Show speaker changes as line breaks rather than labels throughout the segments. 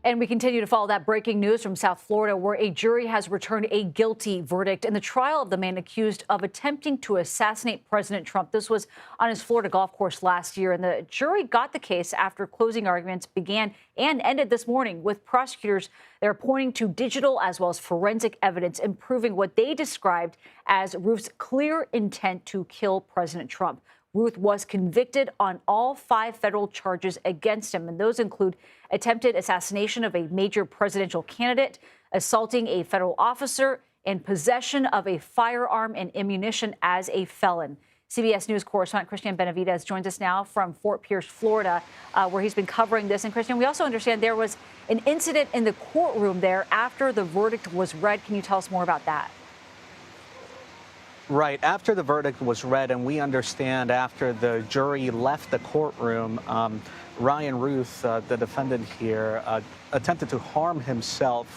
And we continue to follow that breaking news from South Florida, where a jury has returned a guilty verdict in the trial of the man accused of attempting to assassinate President Trump. This was on his Florida golf course last year. And the jury got the case after closing arguments began and ended this morning, with prosecutors they're pointing to digital as well as forensic evidence and proving what they described as Routh's clear intent to kill President Trump. Routh was convicted on all 5 federal charges against him, and those include attempted assassination of a major presidential candidate, assaulting a federal officer, and possession of a firearm and ammunition as a felon. CBS News correspondent Cristian Benavides joins us now from Fort Pierce, Florida, where he's been covering this. And Cristian, we also understand there was an incident in the courtroom there after the verdict was read. Can you tell us more about that?
Right. After the verdict was read, and we understand after the jury left the courtroom, Ryan Routh, the defendant here, attempted to harm himself.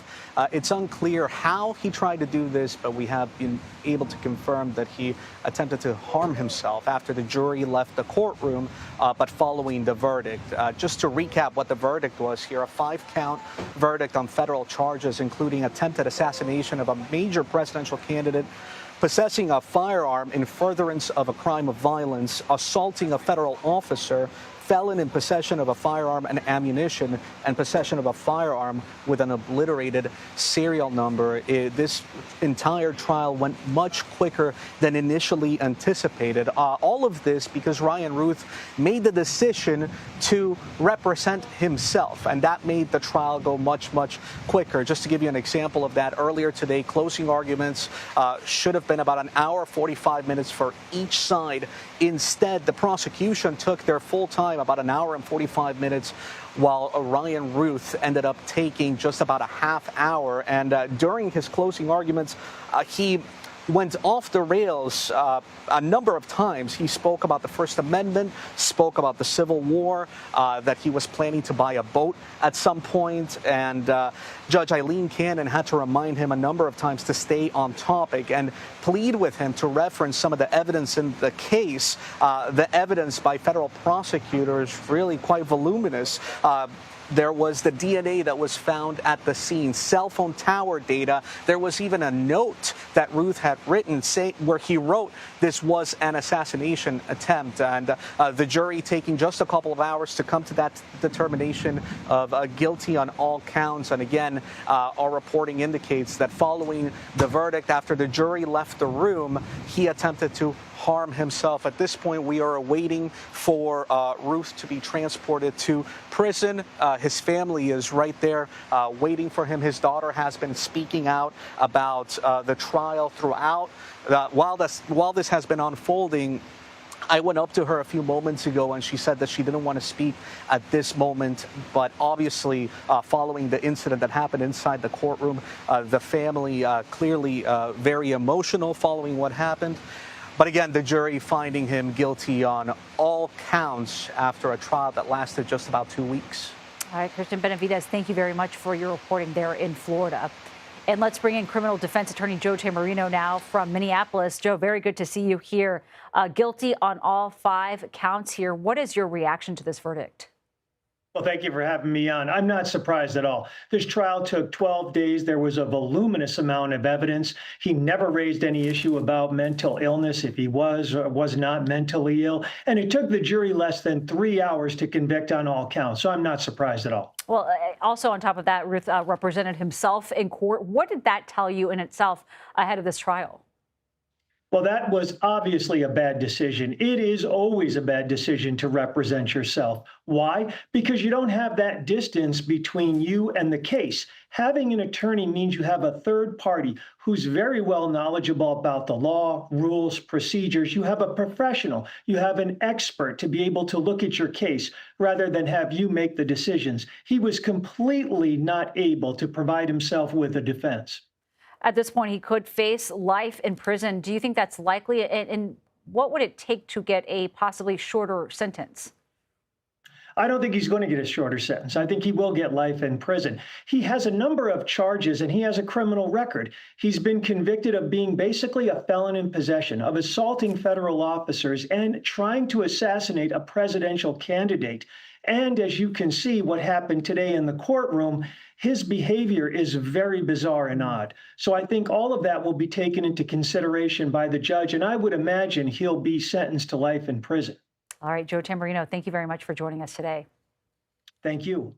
It's unclear how he tried to do this, but we have been able to confirm that he attempted to harm himself after the jury left the courtroom, but following the verdict. Just to recap what the verdict was here, a 5-count verdict on federal charges, including attempted assassination of a major presidential candidate, possessing a firearm in furtherance of a crime of violence, assaulting a federal officer, felon in possession of a firearm and ammunition, and possession of a firearm with an obliterated serial number. This entire trial went much quicker than initially anticipated. All of this because Ryan Routh made the decision to represent himself, and that made the trial go much, much quicker. Just to give you an example of that, earlier today, closing arguments should have been about an hour, 45 minutes for each side. Instead, the prosecution took their full time, about an hour and 45 minutes, while Ryan Routh ended up taking just about a half hour. And during his closing arguments, he went off the rails a number of times. He spoke about the First Amendment, spoke about the Civil War, that he was planning to buy a boat at some point, and Judge Eileen Cannon had to remind him a number of times to stay on topic and plead with him to reference some of the evidence in the case. The evidence by federal prosecutors really quite voluminous. There was the DNA that was found at the scene, cell phone tower data. There was even a note that Routh had written where he wrote this was an assassination attempt. And the jury taking just a couple of hours to come to that determination of guilty on all counts. And again, our reporting indicates that following the verdict, after the jury left the room, he attempted to harm himself. At this point, we are awaiting for Routh to be transported to prison. His family is right there waiting for him. His daughter has been speaking out about the trial throughout. While this has been unfolding, I went up to her a few moments ago, and she said that she didn't want to speak at this moment. But obviously, following the incident that happened inside the courtroom, the family clearly very emotional following what happened. But again, the jury finding him guilty on all counts after a trial that lasted just about 2 weeks.
All right, Cristian Benavides, thank you very much for your reporting there in Florida. And let's bring in criminal defense attorney Joe Tamburino now from Minneapolis. Joe, very good to see you here. Guilty on all 5 counts here. What is your reaction to this verdict?
Well, thank you for having me on. I'm not surprised at all. This trial took 12 days. There was a voluminous amount of evidence. He never raised any issue about mental illness, if he was or was not mentally ill. And it took the jury less than 3 hours to convict on all counts. So I'm not surprised at all.
Well, also on top of that, Routh represented himself in court. What did that tell you in itself ahead of this trial?
Well, that was obviously a bad decision. It is always a bad decision to represent yourself. Why? Because you don't have that distance between you and the case. Having an attorney means you have a third party who's very well knowledgeable about the law, rules, procedures. You have a professional. You have an expert to be able to look at your case rather than have you make the decisions. He was completely not able to provide himself with a defense.
At this point, he could face life in prison. Do you think that's likely? And what would it take to get a possibly shorter sentence?
I don't think he's going to get a shorter sentence. I think he will get life in prison. He has a number of charges and he has a criminal record. He's been convicted of being basically a felon in possession, of assaulting federal officers and trying to assassinate a presidential candidate. And as you can see, what happened today in the courtroom, his behavior is very bizarre and odd. So I think all of that will be taken into consideration by the judge, and I would imagine he'll be sentenced to life in prison.
All right, Joe Tamburino, thank you very much for joining us today.
Thank you.